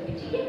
दोगे, ठीक है?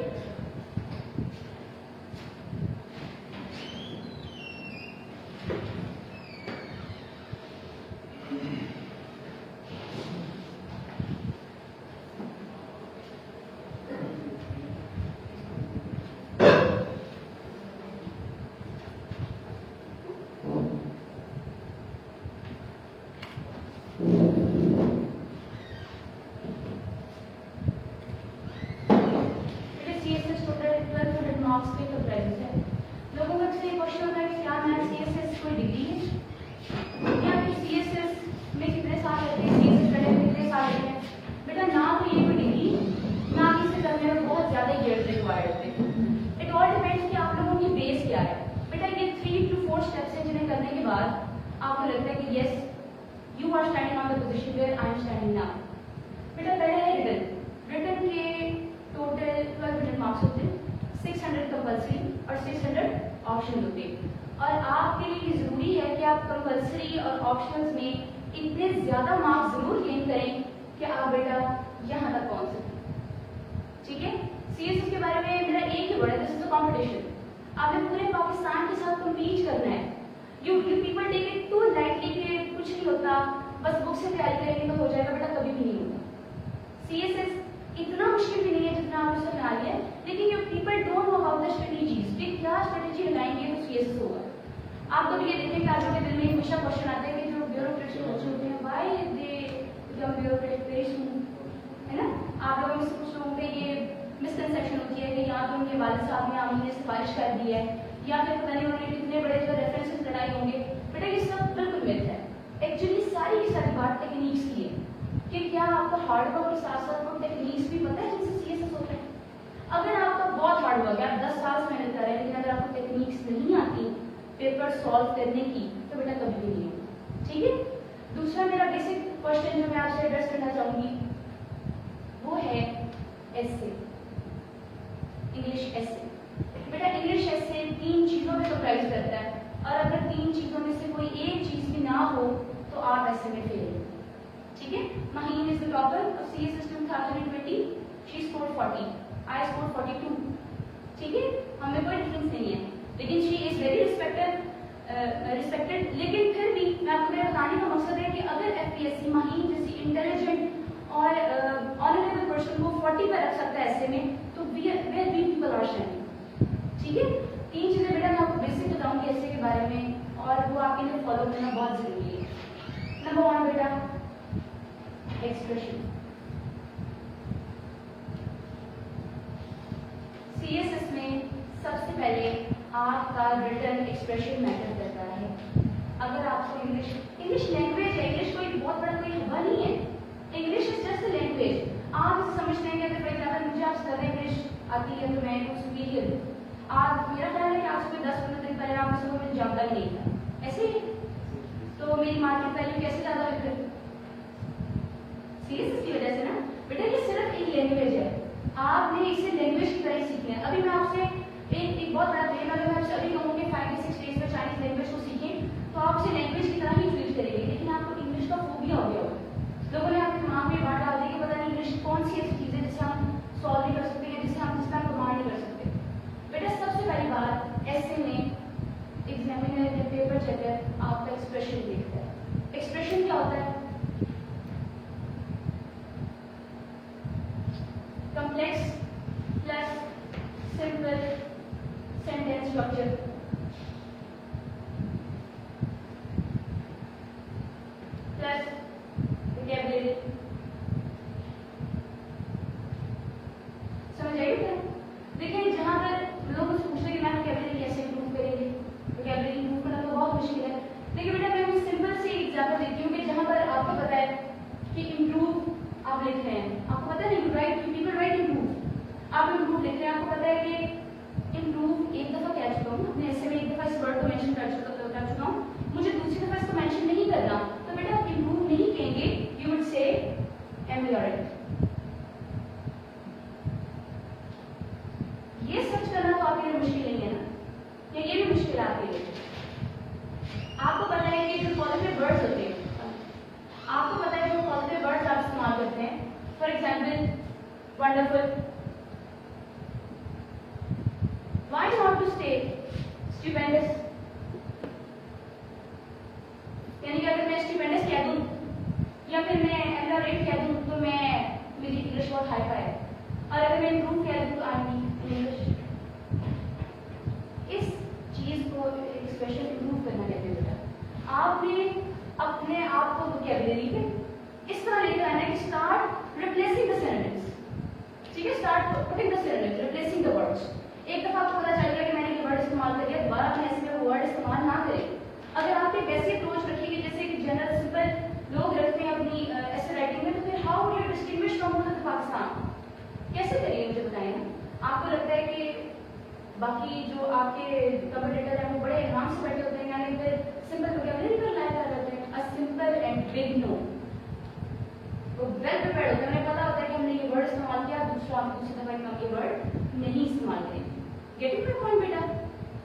आपको लगता है कि yes, you are standing on the position where I am standing now. बेटा पहले है रिटन के टोटल 12 रिटन मार्क्स होते हैं, 600 कंपल्सरी और 600 ऑप्शन होते हैं। और आपके लिए जरूरी है कि आप कंपल्सरी और ऑप्शंस में इतने ज्यादा मार्क्स जरूर गेन करें कि आप बेटा यहाँ तक पहुंच सकें, ठीक है? सीएसएस के बारे में मेरा एक ही वर्ड है, दिस इज अ कॉम्पिटिशन। आपने पूरे पाकिस्तान के साथ कम्पीट करना है। You people take it too lightly कि कुछ नहीं होता, बस बुक से तैयारी करेंगे तो हो जाएगा, बेटा कभी भी नहीं होगा। सीएसएस इतना मुश्किल भी नहीं है जितना आपने सुना लिया है, लेकिन you people don't know about the strategies कि क्या स्ट्रेटेजी लगाएंगे तो सीएसएस होगा। आपको भी ये देखने का आपके दिल में हमेशा क्वेश्चन आता है कि जो ब्यूरोक्रेट्स बच्चे होते हैं why they become bureaucrat very soon, है ना? आप लोगों में से कुछ लोगों पे ये मिसकंसेप्शन होती है कि या तो उनके वालिद साहब ने आमीन ने सिफारिश कर दी है, या फिर पता नहीं उन्होंने कितने बड़े जो रेफरेंसेस लगाए होंगे। बेटा ये सब बिल्कुल मिथ है। एक्चुअली सारी की सारी बात टेक्निक्स की है कि क्या आपको हार्ड वर्क के साथ साथ वो टेक्निक्स भी पता है जिनसे सीएसएस होता है। अगर आपका बहुत हार्ड वर्क है, आप 10 साल से मेहनत कर रहे हैं, लेकिन अगर आपको टेक्निक्स नहीं आती पेपर सॉल्व करने की तो बेटा कभी भी नहीं होगा, ठीक है? दूसरा मेरा बेसिक क्वेश्चन जो मैं आपसे एड्रेस करना चाहूंगी वो है एसे, इंग्लिश एसे। बेटा इंग्लिश एसे 3 चीजों में कंप्राइज करता है, और अगर 3 चीजों में से कोई एक चीज भी ना हो तो आप ऐसे में फेल हैं, ठीक है? Maheen is the topper of CS system 2020. She scored 40. I scored 42. ठीक है? हमें कोई डिफरेंस नहीं है, लेकिन she is very respected. लेकिन फिर भी मैं आपको मेरा बताने का मकसद है कि अगर FPSC Maheen जैसी इंटेलिजेंट और ऑनरेबल पर्सन को 40 पर रख सकता है ऐसे में, तो where we people are standing, ठीक है? 3 चीजें बेटा मैं आपको बेसिक बताऊंगी ऐसे के बारे में, और वो आपके लिए फॉलो करना बहुत जरूरी है। नंबर 1 बेटा एक्सप्रेशन। सीएसएस में सबसे पहले आपका रिटन एक्सप्रेशन मैटर करता है। अगर आपको इंग्लिश लैंग्वेज है, इंग्लिश कोई बहुत बड़ा कोई हवा नहीं है, English is just a language. आप इसे समझते हैं कि अगर फॉर एग्जाम्पल मुझे आप ज़्यादा इंग्लिश आती है तो मैं सुपीरियर हूँ। आप मेरा ख्याल है कि आपसे 10-15 दिन पहले आप मुझे जानता ही नहीं था, ऐसे ही तो मेरी मार्केट वैल्यू कैसे ज़्यादा है फिर? सीएसएस की वजह से ना। बेटा ये सिर्फ एक लैंग्वेज है, आपने इसे लैंग्वेज की तरह सीखना है। अभी मैं आपसे एक बहुत बड़ा क्लेम है, अगर मैं आपसे अभी कहूँगी 5 से 6 डेज में चाइनीज लैंग्वेज को सीखें तो आप उसे लैंग्वेज की तरह ही ट्रीट करेंगे, लेकिन आपको इंग्लिश का फोबिया हो गया होगा। लोगों ने आपके दिमाग में बात डाल दी कि पता नहीं इंग्लिश कौन सी ऐसी चीज़ है जिसे हम सॉल्व नहीं कर सकते हैं, जिसमें हम कमांड नहीं कर सकते। बेटा सबसे पहली बात ऐसे में एग्जामिनर या पेपर चेकर आपका एक्सप्रेशन देखता है। एक्सप्रेशन क्या होता है? Complex plus simple sentence structure plus vocabulary. समझ आइए क्या? देखिए जहां पर लोग पूछते हैं कि मैम वोकैबुलरी कैसे इंप्रूव करेंगे, वोकैबुलरी इंप्रूव करना तो बहुत मुश्किल है, लेकिन बेटा मैं सिंपल सी एग्जांपल देती हूँ कि जहां पर आपको पता है कि इंप्रूव आप लिख रहे हैं, आपको पता है ना, you right, people right improve, आप इंप्रूव लिख रहे हैं, आपको पता है कि इंप्रूव एक दफा कह चुका हूँ अपने ऐसे में, एक दफा इस वर्ड को मेंशन कर चुका हूँ, मुझे दूसरी दफा इसको मेंशन नहीं करना, तो बेटा इंप्रूव नहीं कहेंगे, यू वुड से एमेलियोरेट। ये सर्च करना तो आपके लिए मुश्किल नहीं है ना, या ये भी मुश्किल है आपके लिए। आपको पता है कि जो पॉजिटिव वर्ड्स होते हैं, आपको पता है जो पॉजिटिव वर्ड्स आप इस्तेमाल करते हैं, for example wonderful, want to stay stupendous, यानी कि अगर मैं स्टूपेंडस कह दूं या फिर मैं एलरेट कह दूं तो मैं मेरी इंग्लिश बहुत हाई फाई है, और अगर मैं इम्प्रूव कह दूं तो आई मीन इंग्लिश। इस चीज को एक्सप्रेशन इम्प्रूव करना कहते हैं बेटा। आपने अपने आप को वोकैबुलरी पे इस तरह लेकर आना है कि स्टार्ट रिप्लेसिंग द सिनोनिम्स, ठीक है, start putting the synonyms, replacing the words. एक दफा आपको पता चल गया कि मैंने ये वर्ड इस्तेमाल कर दिया, दोबारा अपने ऐसे में वो वर्ड इस्तेमाल ना करें। अगर आप एक ऐसी अप्रोच रखेंगे जैसे कि जनरल सिंपल लोग रखते हैं अपनी ऐसे राइटिंग में, तो फिर how you distinguish from Pakistan, कैसे करिए मुझे बताएं। आपको लगता है कि बाकी जो आपके कमेंटेटर हैं वो बड़े आराम से बैठे होते हैं, यानी फिर सिंपल वोकैबुलरी पर लाया कर रहे हैं। A simple and big no, वो वेल प्रिपेयर्ड होते हैं, उन्हें पता होता है कि हमने ये वर्ड इस्तेमाल किया, दूसरा आप दूसरी दफा हम ये वर्ड नहीं इस्तेमाल करेंगे। गेटिंग माय पॉइंट बेटा,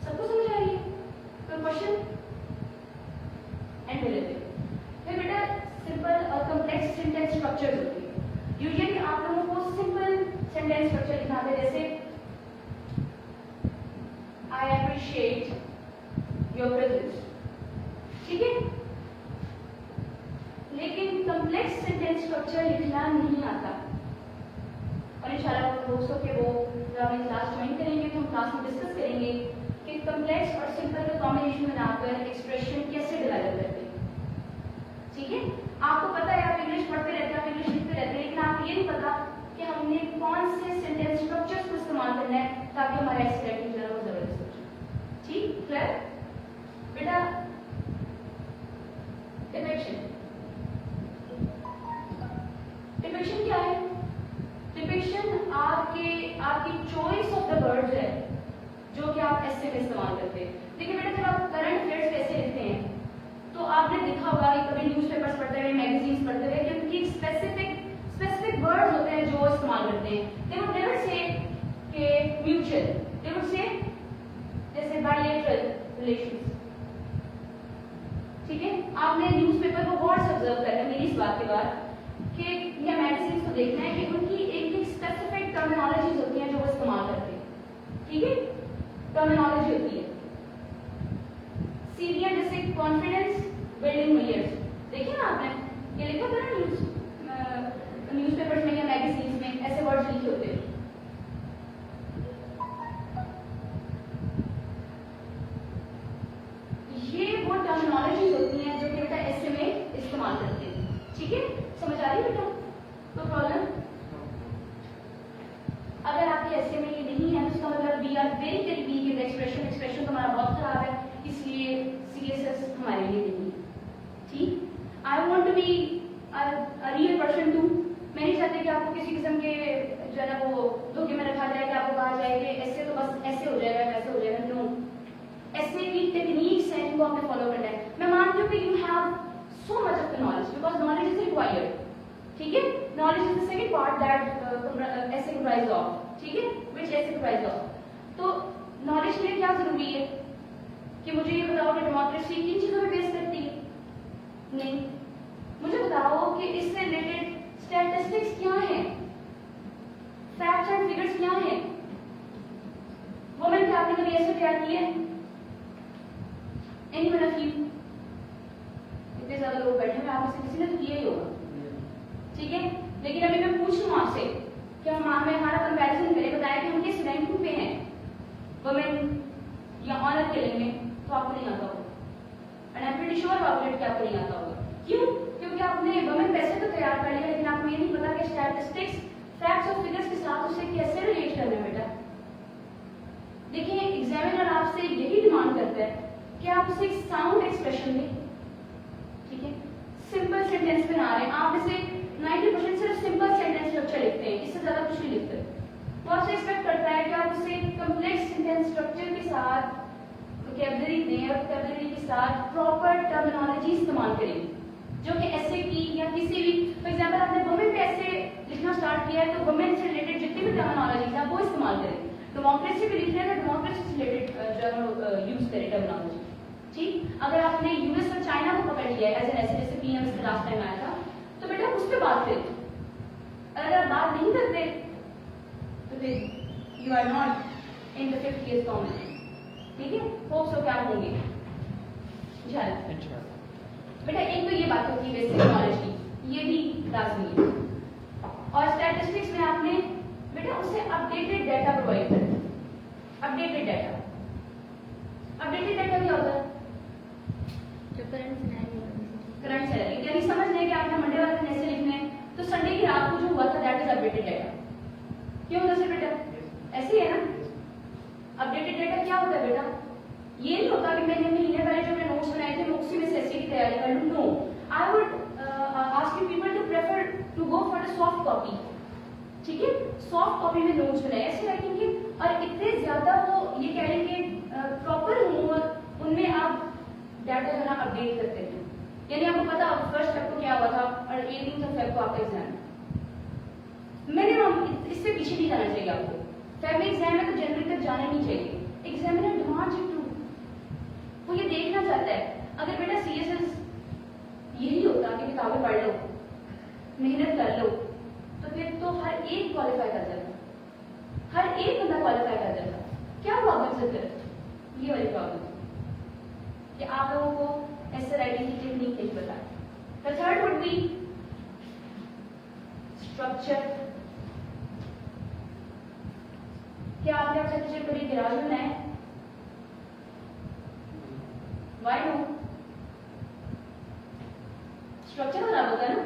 सबको समझ आ रही है? कोई क्वेश्चन? एंड फिर बेटा सिंपल और कॉम्प्लेक्स सेंटेंस स्ट्रक्चर होती है। यूजुअली आप लोगों को सिंपल सेंटेंस स्ट्रक्चर लिखना है, जैसे आई अप्रिशिएट योर प्रेजेंस, ठीक है, लेकिन कॉम्प्लेक्स सेंटेंस स्ट्रक्चर लिखना नहीं आता। और इंशाल्लाह दोस्तों के वो जब हम क्लास ज्वाइन करेंगे तो हम क्लास में डिस्कस करेंगे कि कॉम्प्लेक्स और सिंपल का कॉम्बिनेशन बनाकर एक्सप्रेशन कैसे डेवलप करते हैं, ठीक है। आपको पता है आप इंग्लिश पढ़ते रहते हैं, आप इंग्लिश लिखते रहते हैं, लेकिन आपको ये नहीं पता कि हमने कौन से सेंटेंस स्ट्रक्चर्स को इस्तेमाल करना है ताकि हमारा ऐसे राइटिंग जो है वो जबरदस्त हो जाए, ठीक, क्लियर बेटा। डिपिक्शन, डिपिक्शन क्या है? डिपिक्शन आपकी चॉइस ऑफ द वर्ड्स है जो कि आप ऐसे में इस्तेमाल करते हैं। देखिए बेटा, जब आप करंट अफेयर्स कैसे लिखते हैं तो आपने देखा होगा कि कभी न्यूज़पेपर्स पढ़ते हुए, मैगजीन्स पढ़ते हुए कि उनकी स्पेसिफिक वर्ड्स होते हैं जो इस्तेमाल करते हैं। दे वुड नेवर से कि म्यूचुअल, दे वुड से जैसे बायलैटरल रिलेशंस, ठीक है। आपने न्यूज़पेपर को गौर से ऑब्जर्व करना है मेरी इस बात के बाद कि या मैगजीन्स को देखना है कि उनकी एक स्पेसिफिक टर्मिनोलॉजीज होती हैं जो वो इस्तेमाल करते हैं, ठीक है, टर्मिनोलॉजी होती है। सीरिया जैसे कॉन्फिडेंस बिल्डिंग मेयर्स, देखिए ना आपने ये लिखा था ना न्यूज़पेपर्स में या मैगजीन्स में ऐसे वर्ड्स लिखे होते हैं। ये वो टर्मिनोलॉजीज होती हैं जो कि बेटा ऐसे में इस्तेमाल करते हैं, ठीक है, समझ आ रही है बेटा? तो प्रॉब्लम अगर आपके ऐसे में ये नहीं है तो इसका मतलब we are very very weak in expression तो हमारा बहुत खराब है, इसलिए सीएसएस हमारे लिए नहीं है, ठीक। I want to be a real person too, मैं नहीं चाहती कि आपको किसी किस्म के जो है ना वो धोखे में रखा जाए कि आपको कहा जाए कि ऐसे तो बस ऐसे हो जाएगा वैसे हो जाएगा। नो, ऐसे की टेक्निक्स हैं जिनको आपने फॉलो करना है। मैं मानती हूँ कि you have so much of the knowledge because knowledge is required, ठीक है। Knowledge is the second part that ऐसे कंप्राइज ऑफ, ठीक है, व्हिच ऐसे कंप्राइज ऑफ। तो नॉलेज के लिए क्या जरूरी है कि मुझे ये बताओ कि डेमोक्रेसी किन चीजों पे बेस करती है? नहीं, मुझे बताओ कि इससे रिलेटेड स्टैटिस्टिक्स क्या हैं, फैक्ट्स एंड फिगर्स क्या हैं। वुमेन क्या आपने कभी ऐसे तैयार किए? Anyone of you? इतने ज्यादा लोग बैठे हैं, आप में से किसी ने तो किया ही होगा, ठीक है। लेकिन अभी मैं पूछ लूं आपसे कि हम हमारा कंपैरिजन करें, बताएं कि हम किस रैंकिंग पे हैं वुमेन या ऑनर किलिंग में, तो आपको नहीं आता होगा। And I am pretty sure about it कि आपको नहीं आता होगा। क्यों? क्योंकि आपने वुमेन पैसे तो तैयार कर लिया, लेकिन आपको ये नहीं पता कि स्टैटिस्टिक्स, फैक्ट्स और फिगर्स के साथ उसे कैसे रिलेट करना है बेटा। देखिए, एग्जामिनर आपसे यही डिमांड करता है कि आप उसे एक साउंड एक्सप्रेशन दें, ठीक है, सिंपल सेंटेंस बना रहे हैं आप, इसे 90% सिर्फ सिंपल सेंटेंस स्ट्रक्चर लिखते हैं, इससे ज्यादा कुछ नहीं लिखते। वो आपसे एक्सपेक्ट करता है कि आप उसे कॉम्प्लेक्स सेंटेंस स्ट्रक्चर के साथ वोकैबुलरी दें और वोकैबुलरी के साथ प्रॉपर टर्मिनोलॉजी इस्तेमाल करें जो कि ऐसे की या किसी भी, फॉर एग्जांपल आपने वुमेन पे ऐसे लिखना स्टार्ट किया है तो वुमेन से रिलेटेड जितनी भी टर्मिनोलॉजी है आप वो इस्तेमाल करें। डेमोक्रेसी भी लिख रहे हैं तो डेमोक्रेसी से रिलेटेड जो यूज करें टर्मिनोलॉजी, ठीक। अगर आपने यूएस और चाइना को पकड़ लिया है एज एन ऐसे, जैसे पीएम इसका लास्ट टाइम आया था, तो बेटा उस पर बात करें। अगर आप बात नहीं करते तो फिर you are not in the 50th common, ठीक है, होप सो क्या होंगे इंशाल्लाह। बेटा एक तो ये बात होती है बेसिक नॉलेज की, ये भी लाजमी है। और स्टैटिस्टिक्स में आपने बेटा उससे अपडेटेड डाटा प्रोवाइड करना। अपडेटेड डाटा क्या होता है? जो करंट सिनेरियो करंट सैलरी, यानी समझ लें कि आपने मंडे वाले दिन ऐसे लिखने हैं तो संडे की रात को जो हुआ था दैट इज अपडेटेड डाटा। क्यों होता है बेटा? ऐसे ही है ना। अपडेटेड डाटा क्या होता है बेटा? ये नहीं होता कि मैंने महीने पहले जो मैं नोट्स बनाए थे मैं उसी में से ऐसे की तैयारी कर लूं। No, I would ask you people to prefer to go for the soft copy. ठीक है, सॉफ्ट कॉपी में नोट्स बनाए ऐसे रखेंगे और इतने ज्यादा वो ये कह रहे हैं कि प्रॉपर हो और उनमें आप डाटा जो है अपडेट करते हैं। यानी आपको पता फर्स्ट फेब को क्या हुआ था और 18 फेब को आपका एग्जाम। मैंने इससे पीछे नहीं जाना चाहिए आपको। फेब में एग्जाम है तो जनवरी तक जाना नहीं चाहिए। एग्जामिनर डिमांड्स यू टू, वो ये देखना चाहता है। अगर बेटा सीएसएस यही होता कि किताबें पढ़ लो, मेहनत कर लो, तो फिर तो हर एक क्वालिफाई कर जाता, हर एक बंदा क्वालिफाई कर जाता। क्या प्रॉब्लम है फिर? ये वाली प्रॉब्लम कि आप लोगों को ऐसे राइटिंग की टेक्निक नहीं पता। The third would be structure. क्या आपने अच्छा टीचर कभी गिराज बनाए? Why no? स्ट्रक्चर खराब होता है ना,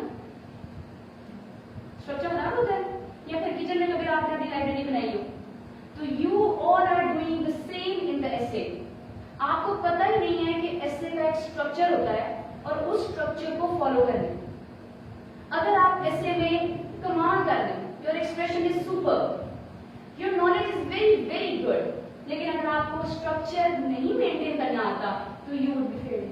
स्ट्रक्चर खराब होता है। या फिर किचन में कभी आपने अपनी लाइब्रेरी बनाई हो तो you all are doing the same in the essay. आपको पता ही नहीं है कि एसे का एक स्ट्रक्चर होता है और उस स्ट्रक्चर को फॉलो करना है। अगर आप एसे में कमाल कर रहे हो, your expression is super, your knowledge is very very good, लेकिन अगर आपको स्ट्रक्चर नहीं मेंटेन करना आता तो यू वुड बी फेल्ड।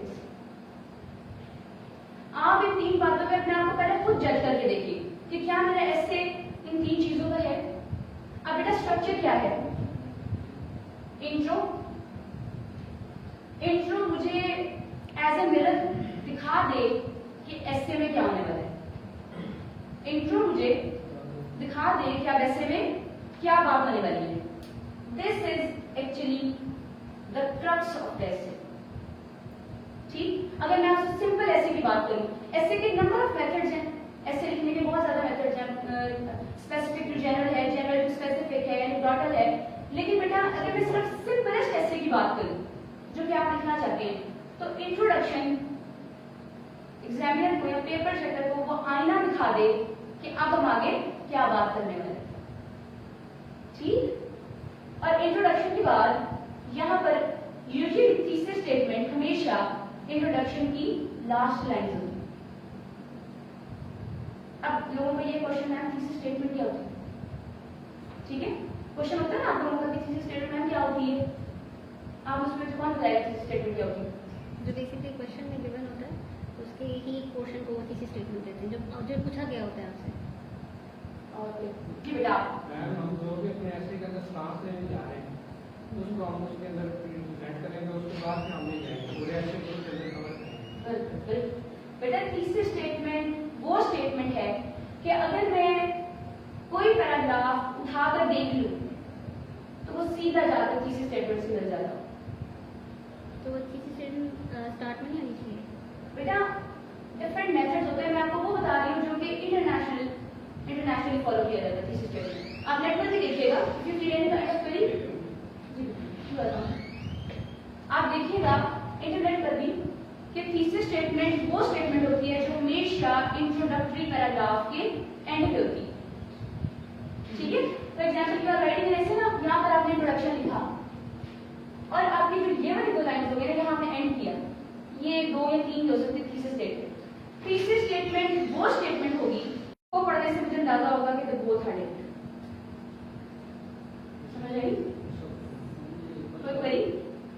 आप इन तीन बातों पे अपने आप को पहले खुद जज करके देखिए कि क्या मेरा एसे इन तीन चीजों का है। अब बेटा स्ट्रक्चर क्या है? इंट्रो। इंट्रो मुझे एज ए मिरर दिखा दे कि एसे में क्या होने वाला है। इंट्रो मुझे दिखा दे कि अब एसे में क्या बात होने वाली है। This is actually the crux of the essay. ठीक, अगर मैं आपसे सिंपल ऐसे की बात करूं, ऐसे के नंबर ऑफ मेथड्स हैं, ऐसे लिखने के बहुत ज्यादा मेथड्स हैं। स्पेसिफिक टू जनरल है, जनरल टू स्पेसिफिक है, एनेक्डोटल है। लेकिन बेटा अगर मैं सिर्फ सिंपलेस्ट ऐसे की बात करूं जो कि आप लिखना चाहते हैं, तो इंट्रोडक्शन एग्जामिनर को या पेपर चेकर को वो आईना दिखा दे कि अब हम आगे क्या बात करने वाले हैं। ठीक, और इंट्रोडक्शन के बाद यहाँ पर यूजुअली तीसरे स्टेटमेंट हमेशा इंट्रोडक्शन की लास्ट लाइन होती है। अब लोगों को ये क्वेश्चन मैम तीसरी स्टेटमेंट क्या होती है? ठीक है, क्वेश्चन होता है ना आप लोगों का तीसरी स्टेटमेंट मैम क्या होती है? आप उसमें कौन बताएगा तीसरी स्टेटमेंट क्या होती है? जो बेसिकली क्वेश्चन में गिवन होता है उसके ही पोर्शन को वो तीसरी स्टेटमेंट देते हैं जो पूछा गया होता है आपसे। और जी बेटा मैम हम जो भी अपने ऐसे के अंदर स्टाफ लेने जा रहे हैं उसको हम उसके अंदर प्रेजेंट करेंगे, उसके बाद में हम ले जाएंगे पूरे ऐसे को उसके अंदर कवर करेंगे। बेटा तीसरी स्टेटमेंट वो स्टेटमेंट है कि अगर मैं कोई पैराग्राफ उठाकर देख लूं तो वो सीधा जाकर तीसरी स्टेटमेंट से मिल जाता। तो वो तीसरी स्टेटमेंट स्टार्ट में नहीं आनी चाहिए? बेटा डिफरेंट मेथड्स होते हैं, मैं आपको वो बता रही हूँ जो कि इंटरनेशनली फॉलो किया जाता है। तीसरी स्टेटमेंट आप नेट पर भी देखिएगा, आप देखिएगा इंटरनेट पर भी कि तीसरी स्टेटमेंट वो स्टेटमेंट होती है जो हमेशा इंट्रोडक्टरी पैराग्राफ के एंड पे होती है। ठीक है, for example you are writing ऐसे ना, यहाँ पर आपने इंट्रोडक्शन लिखा और आपने जो ये वाली दो लाइन वगैरह यहाँ आपने एंड किया, ये 2 या 3 हो सकती है तीसरी स्टेटमेंट। तीसरी स्टेटमेंट वो स्टेटमेंट होगी वो पढ़ने से मुझे अंदाजा होगा कि द बोथ आर डिफरेंट। समझ आई? कोई क्वेरी?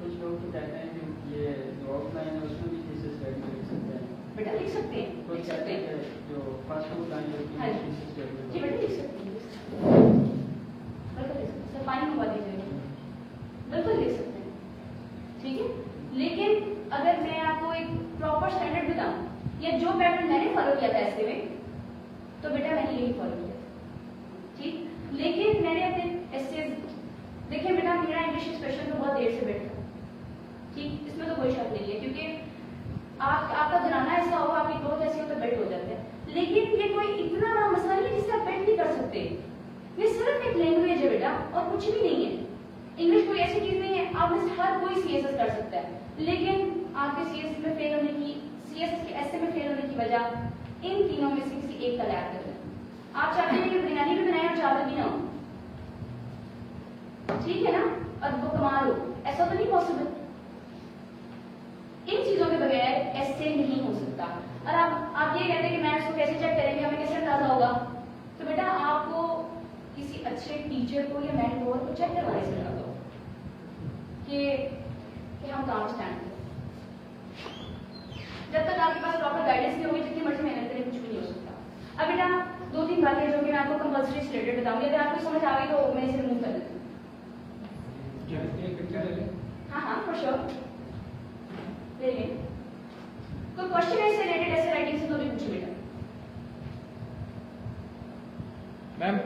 कुछ लोग तो कहते हैं कि ये जो ऑफलाइन है उसमें भी थीसिस स्टेटमेंट लिख सकते हैं। बेटा लिख सकते हैं, कुछ लिख सकते कहते हैं हैं जो फर्स्ट ऑफलाइन होती हाँ है जी। Thesis statement. जी बेटा लिख सकते हैं, बिल्कुल लिख सकते हैं। सर पानी मंगवा दीजिए, बिल्कुल लिख सकते हैं। ठीक है, लेकिन अगर मैं आपको एक प्रॉपर स्टैंडर्ड बताऊं या जो पैटर्न मैंने फॉलो किया था ऐसे में, तो बेटा मैंने यही फॉलो किया था। ठीक, लेकिन मैंने अपने ऐसे देखिए बेटा मेरा इंग्लिश एक्सप्रेशन तो बहुत देर से बैठा ठीक, इसमें तो कोई शक नहीं है, क्योंकि आपका बनाना ऐसा हो, आपकी ग्रोथ ऐसी हो तो बेट हो जाते हैं। लेकिन ये कोई इतना बड़ा मसला नहीं है जिससे आप बेट नहीं कर सकते। ये सिर्फ एक लैंग्वेज है बेटा, और कुछ भी नहीं है। इंग्लिश कोई ऐसी चीज नहीं है, आप में से हर कोई सीएसएस कर सकता है, लेकिन आपके सीएसएस में फेल होने की, सीएसएस के एसए में फेल होने की वजह इन तीनों में से किसी एक का लैक कर है। आप चाहते हैं कि बिरयानी भी बनाए और चावल भी ना हो, ठीक है ना, और वो कमाल हो, ऐसा तो नहीं पॉसिबल। इन चीजों के बगैर ऐसे नहीं हो सकता। और आप ये कहते हैं कि मैथ्स को कैसे चेक करेंगे, हमें कैसे अंदाजा होगा, तो बेटा आपको किसी अच्छे टीचर को या मेंटोर को चेक करवाने से लगा दो कि हम कहाँ स्टैंड करें। जब तक आपके पास प्रॉपर गाइडेंस नहीं होगी, जितनी मर्जी मेहनत करें, कुछ भी नहीं हो सकता। अब बेटा 2-3 बातें जो कि मैं आपको कंपल्सरी से रिलेटेड बताऊंगी, अगर आपको समझ आ गई तो मैं इसे रिमूव कर देती हूँ। हाँ हाँ, फॉर श्योर ले लें। कोई क्वेश्चन है इससे रिलेटेड, ऐसे राइटिंग से तो भी पूछिए बेटा। मैम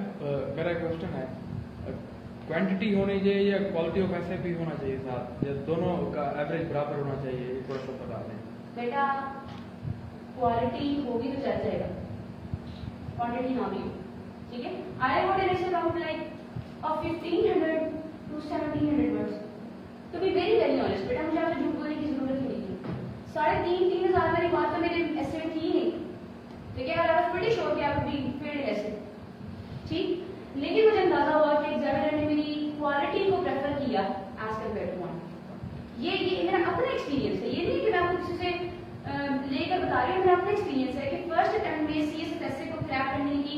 मेरा क्वेश्चन है, क्वांटिटी होनी चाहिए या क्वालिटी ऑफ ऐसे भी होना चाहिए साथ, या दोनों का एवरेज बराबर होना चाहिए, ये थोड़ा सा बता दें। बेटा क्वालिटी होगी तो चल जाएगा, क्वांटिटी ना भी हो, ठीक है। I would an around like of 1500 to 1700 words, तो बी वेरी वेरी ऑनेस्ट बेटा, मुझे आपसे झूठ बोलने की जरूरत ही नहीं है। 3,500 वाली बात तो मेरे ऐसे में थी ही नहीं, ठीक है। आई वाज प्रीटी श्योर कि आप भी फेल्ड ऐसे, ठीक। लेकिन मुझे अंदाजा हुआ कि एग्जामिनर ने मेरी क्वालिटी को प्रेफर किया एज कम्पेयर टू क्वांटिटी। ये मेरा अपना एक्सपीरियंस है, ये नहीं कि मैं आपको किसी से लेकर बता रही हूँ, मेरा अपना एक्सपीरियंस है कि फर्स्ट अटेम्प्ट में सीएसएस एसए को क्रैक करने की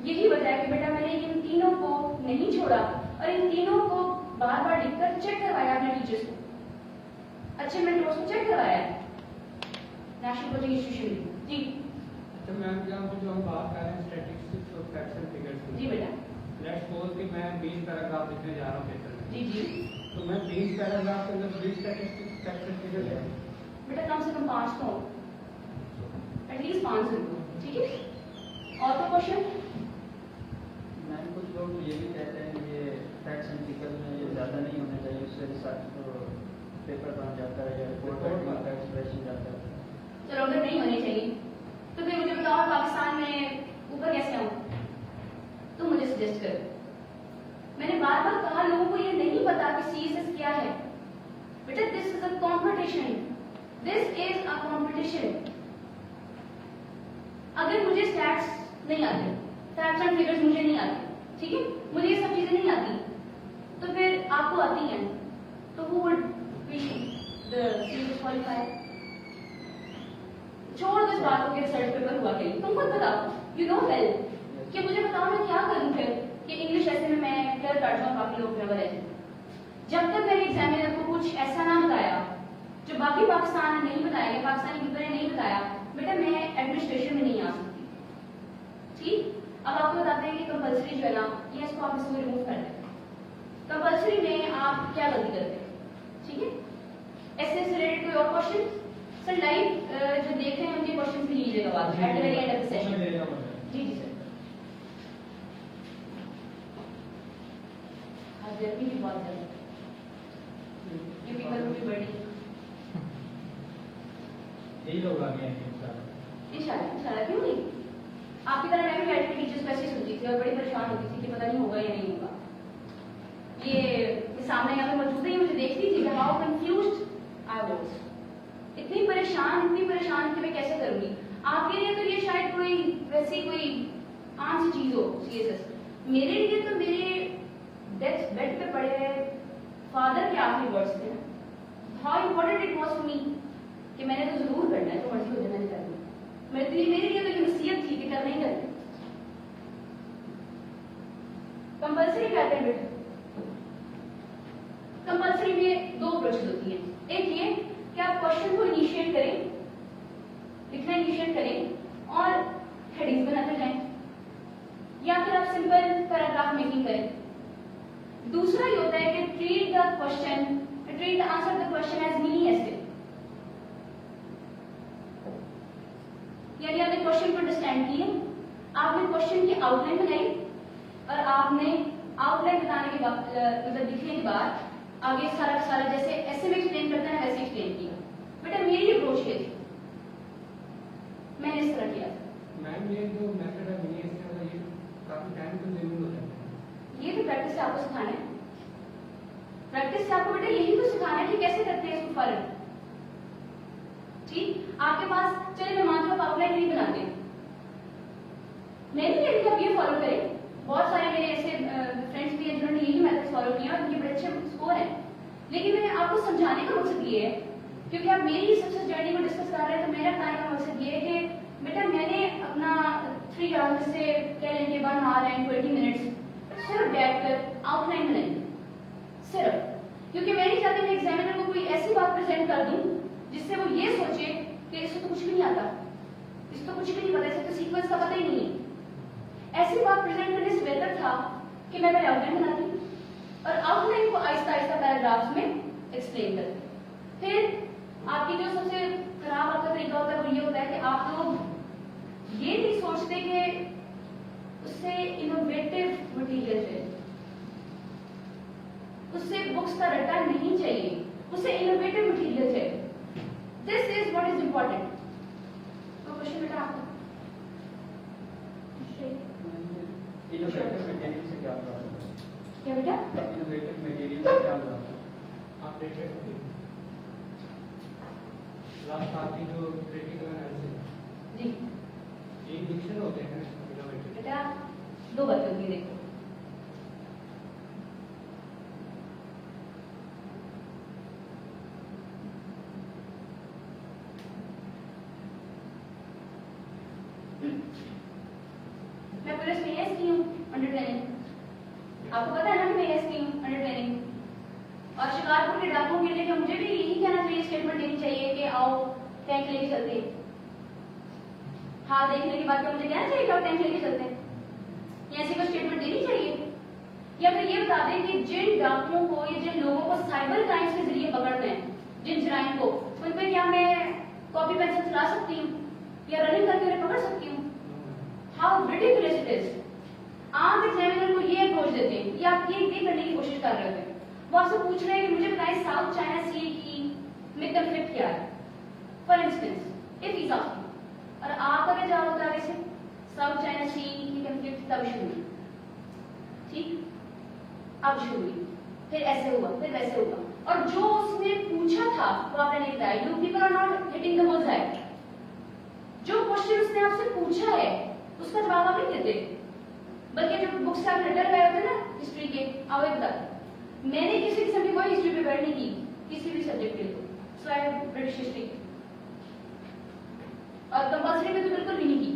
यही वजह है कि बेटा मैंने इन तीनों को नहीं छोड़ा और इन तीनों को बार बार लिखकर चेक करवाया अपने टीचर्स को, अच्छे मेंटोर्स को चेक करवाया है नेशनल कोचिंग इंस्टीट्यूशन जी। अच्छा मैम, जो हम बात कर रहे हैं स्टैटिस्टिक्स और फैक्ट्स एंड फिगर्स की, जी बेटा। लेट्स सपोज कि मैं 20 पैराग्राफ लिखने जा रहा हूँ पेपर में, जी जी। तो मैं 20 पैराग्राफ के अंदर 20 स्टैटिस्टिक्स फैक्ट्स एंड फिगर्स है बेटा कम से कम 5 तो एटलीस्ट 5 लिखो, ठीक है। और तो क्वेश्चन मैम कुछ लोग ये भी कहते हैं कि फैक्ट्स एंड फिगर्स में ये ज़्यादा नहीं होना चाहिए, उससे रिसर्च तो पेपर बन जाता है या रिपोर्ट का एक्सप्रेशन जाता है। चलो अगर नहीं होनी चाहिए तो फिर मुझे बताओ पाकिस्तान में ऊपर कैसे आऊँ, तो मुझे सजेस्ट करो। मैंने बार बार कहा लोगों को ये नहीं पता कि सीएसएस क्या है बेटा, this is a competition, this is a competition. अगर मुझे स्टैट्स नहीं आते, फैक्ट्स एंड फिगर्स मुझे नहीं आते, ठीक है, मुझे ये सब चीजें नहीं आती, तो फिर आपको आती हैं, तो who would be the CSS qualifier? छोड़ दो इस बात को कि रिसर्च पेपर हुआ कहीं, तुम खुद बताओ, यू नो वेल कि मुझे बताओ मैं क्या करूं फिर कि इंग्लिश ऐसे में मैं क्लियर कर जाऊं, बाकी लोग नेवर ऐसे। जब तक मैंने एग्जामिनर को कुछ ऐसा ना बताया जो बाकी पाकिस्तान ने नहीं बताया, पाकिस्तानी पीपल ने नहीं बताया, बेटा मैं एडमिनिस्ट्रेशन में नहीं आ सकती, ठीक। अब आपको बताते हैं कि कंपल्सरी जो है ना, ये इसको आप इसको रिमूव कर दें। कंपल्सरी में आप क्या गलती करते हैं, ठीक है। ऐसे से रिलेटेड कोई और क्वेश्चन सर लाइव जो देख रहे हैं उनके क्वेश्चन भी लीजिएगा बाद में at the very end of the session. जी जी सर। हाँ गर्मी भी बहुत ज्यादा, ये पीपल भी बड़ी, यही लोग आगे आएंगे इंशाल्लाह। इंशाल्लाह क्यों नहीं। आपकी तरह मैं भी बैठ के टीचर्स पैसे सुनती थी और बड़ी परेशान होती थी कि पता नहीं होगा या नहीं होगा। ये सामने यहाँ पे मौजूद है, मुझे देखती थी कि हाउ कंफ्यूज्ड आई वाज, इतनी परेशान कि मैं कैसे करूंगी। आपके लिए तो ये शायद कोई वैसी कोई आम सी चीज हो सीएसएस, मेरे लिए तो मेरे डेथ बेड पे पड़े हुए फादर के आखिरी वर्ड्स थे, how important it was for me कि मैंने तो जरूर करना है, तो मर्जी हो जाए मैंने करना। मेरे लिए तो ये नसीहत थी कि करना ही करना। कंपल्सरी कहते हैं बेटा, कंपल्सरी में 2 प्रोसेस होती है, एक ये कि आप क्वेश्चन को इनिशिएट करें, लिखना इनिशिएट करें और हेडिंग्स बनाते जाएं, या फिर आप सिंपल पैराग्राफ मेकिंग करें। दूसरा ये होता है कि treat the answer the question as mini essay, यानी आपने क्वेश्चन को अंडरस्टैंड किया, आपने क्वेश्चन की आउटलाइन बनाई और आपने आउटलाइन बताने के बाद मतलब लिखने के बाद आगे सारा सारा जैसे ऐसे में एक्सप्लेन करते हैं वैसे एक्सप्लेन किया। बेटा मेरी अप्रोच ये थी, मैंने इस तरह किया। मैम ये जो मेथड है मिनी एस्से वाला ये काफी टाइम कंज्यूमिंग हो जाता है। ये तो प्रैक्टिस से आपको सिखाना है। प्रैक्टिस से आपको बेटा यही तो सिखाना है कि कैसे करते हैं इसको फॉलो। ठीक, आपके पास चलिए मैं मानती हूँ आप आउटलाइन नहीं बनाते, मैं नहीं कहती आप ये फॉलो करें। बहुत सारे मेरे ऐसे फ्रेंड्स भी हैं जिन्होंने यही मेथड फॉलो किया और उनके बड़े अच्छे स्कोर हैं। लेकिन मैं आपको समझाने का मकसद ये है, क्योंकि आप मेरी सक्सेस जर्नी को डिस्कस कर रहे हैं, तो मेरा बताने का मकसद ये है कि बेटा मैंने अपना 3 आवर्स से कह लेंगे 1 आवर एंड 20 मिनट्स सिर्फ बैठकर आउटलाइन बनाई, सिर्फ। क्योंकि मैं नहीं चाहती मैं एग्जामिनर को कोई ऐसी बात प्रेजेंट कर दूं जिससे वो ये सोचे कि इसको तो कुछ भी नहीं आता, इसको तो कुछ भी नहीं पता, इसे तो सीक्वेंस का पता ही नहीं है। ऐसी बात प्रेजेंट करने से बेहतर था कि मैं पहले आउटलाइन बनाती और आउटलाइन को आहिस्ता आहिस्ता पैराग्राफ्स में एक्सप्लेन करती। फिर आपकी जो सबसे खराब आपका तरीका होता है वो ये होता है कि आप लोग ये नहीं सोचते कि उससे इनोवेटिव मटेरियल चाहिए, उससे बुक्स का रट्टा नहीं चाहिए, उसे इनोवेटिव मटेरियल चाहिए। This is what is important. तो क्वेश्चन बेटा आपका इनोवेटिव मटेरियल से क्या होता है? क्या बेटा? इनोवेटिव मटेरियल से क्या होता है? आप देख रहे हो लास्ट आपकी जो क्रिटिकल एनालिसिस जी एक डिक्शन होते हैं इनोवेटिव। बेटा 2 बातें होती है, देखो मैं पुलिस में एस की हूँ अंडर ट्रेनिंग, आपको पता है ना कि मैं एस की हूँ अंडर ट्रेनिंग। और शिकारपुर के डाकुओं के लिए मुझे भी यही कहना चाहिए, स्टेटमेंट देनी चाहिए कि आओ टैंक लेके चलते हैं। हाँ देखने के बाद क्या मुझे कहना चाहिए कि आओ टैंक लेके चलते हैं, या ऐसी कोई स्टेटमेंट देनी चाहिए? या फिर ये बता दें कि जिन डाकुओं को या जिन लोगों को साइबर क्राइम्स के जरिए पकड़ते हैं, जिन जराइम को, उन पर क्या मैं कॉपी पेंसिल चला सकती हूँ या रनिंग करके उन्हें पकड़ सकती हूँ? How ridiculous it is. आप एग्जामिनर को ये अप्रोच देते हैं या आप ये करने की कोशिश कर रहे होते हैं, वो आपसे पूछ रहे हैं कि मुझे बताएं साउथ चाइना सी की में कंफ्लिक्ट क्या है, for instance if is asking, और आपका क्या जवाब होता है आगे से? साउथ चाइना सी की कंफ्लिक्ट तब शुरू हुई, ठीक, अब शुरू हुई, फिर ऐसे हुआ, फिर वैसे हुआ, और जो उसने पूछा था वो आपने नहीं बताया। You people are not hitting the bull's eye. जो क्वेश्चन उसने आपसे पूछा है उसका जवाब आप नहीं देते, बल्कि जो बुक से आप रिटर्न गए होते ना हिस्ट्री के, आप ये बताते मैंने किसी किस्म की कोई हिस्ट्री प्रिपेयर नहीं की किसी भी सब्जेक्ट के लिए, सो आई हैव ब्रिटिश हिस्ट्री, और कंपल्सरी में तो बिल्कुल भी नहीं की।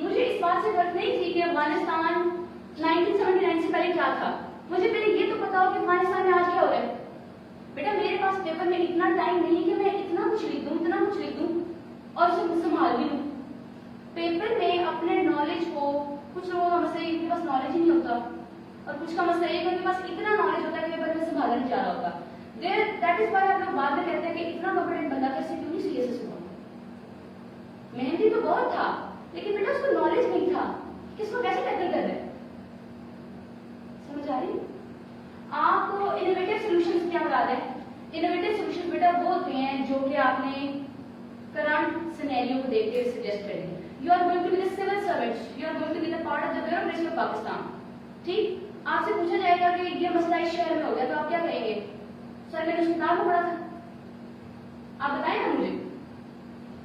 मुझे इस बात से फर्क नहीं थी कि अफगानिस्तान 1979 से पहले क्या था, मुझे पहले ये तो पता हो कि अफगानिस्तान में आज क्या हो रहा है। बेटा मेरे पास पेपर में इतना टाइम नहीं कि मैं इतना कुछ लिख दूं, इतना कुछ लिख दूं और उसे संभाल भी लूं। पेपर में अपने नॉलेज को, कुछ लोगों का मसला इनके पास नॉलेज ही नहीं होता, और कुछ का मसला ये उनके पास इतना नॉलेज होता है कि पेपर में संभाला नहीं जा रहा होता। दैट इज व्हाई आप लोग बाद में कहते हैं कि इतना कॉम्पिटेंट बंदा कैसे क्यों नहीं सीएसएस हुआ। मेहनती तो बहुत था, लेकिन बेटा उसको नॉलेज नहीं था किसको कैसे टैकल कर रहे। समझ आ रही? आपको इनोवेटिव सॉल्यूशंस क्या बता दें? इनोवेटिव सॉल्यूशंस बेटा वो होते हैं जो कि आपने करंट सिनेरियो को देखते हुए सजेस्ट करेंगे। You are going to be the civil servants, you are going to be the part of the bureaucracy of Pakistan, ठीक। आपसे पूछा जाएगा कि ये मसला इस शहर में हो गया, तो आप क्या कहेंगे? सर मैंने उस किताब को पढ़ा था, आप बताएं ना मुझे।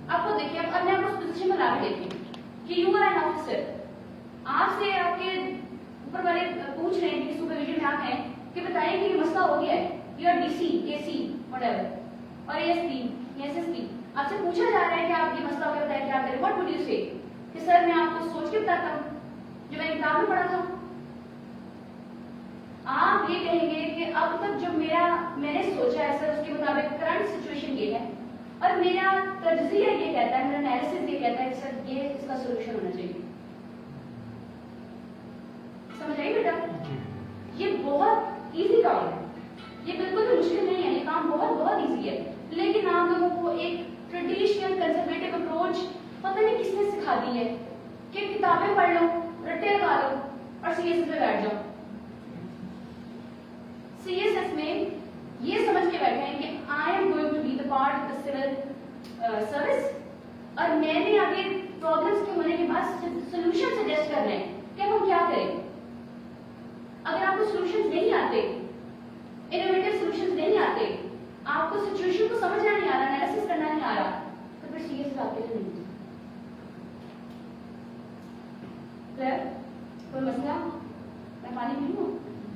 आपको देखिए, अब अपने आप को उस पोजीशन में ला के देखिए कि यू आर एन ऑफिसर, आपसे आपके ऊपर वाले पूछ रहे हैं कि सुपरविजन में आप हैं कि बताइए कि ये मसला हो गया है, you are DC, AC, whatever, और एएसपी, एसएसपी, आपसे पूछा जा रहा है कि आप ये मसला हो गया, बताइए क्या करें। व्हाट वुड यू से? कि सर मैं आपको सोच के बताता हूँ जो मैंने किताब में पढ़ा था। आप ये कहेंगे कि अब तक जो मैंने सोचा है सर उसके मुताबिक करंट सिचुएशन ये है, और मेरा तज्जिया ये कहता है, मेरा एनालिसिस ये कहता है कि सर ये इसका सोल्यूशन होना चाहिए। समझ आई बेटा? ये बहुत इजी काम है, ये बिल्कुल भी मुश्किल नहीं है, ये काम बहुत बहुत इजी है। लेकिन आप लोगों को एक ट्रेडिशनल कंजर्वेटिव अप्रोच पता नहीं किसने सिखा दी है कि किताबें पढ़ लो, रट्टे लगा लो और सीएसएस में बैठ जाओ। सीएसएस में आपको सॉल्यूशंस नहीं आते, इनोवेटिव सॉल्यूशंस नहीं आते, आपको सिचुएशन को समझना नहीं आ रहा, एनालिसिस करना नहीं आ रहा, तो फिर सीरियस बात के लिए नहीं। क्लियर? कोई मसला? मैं पानी पी लूं?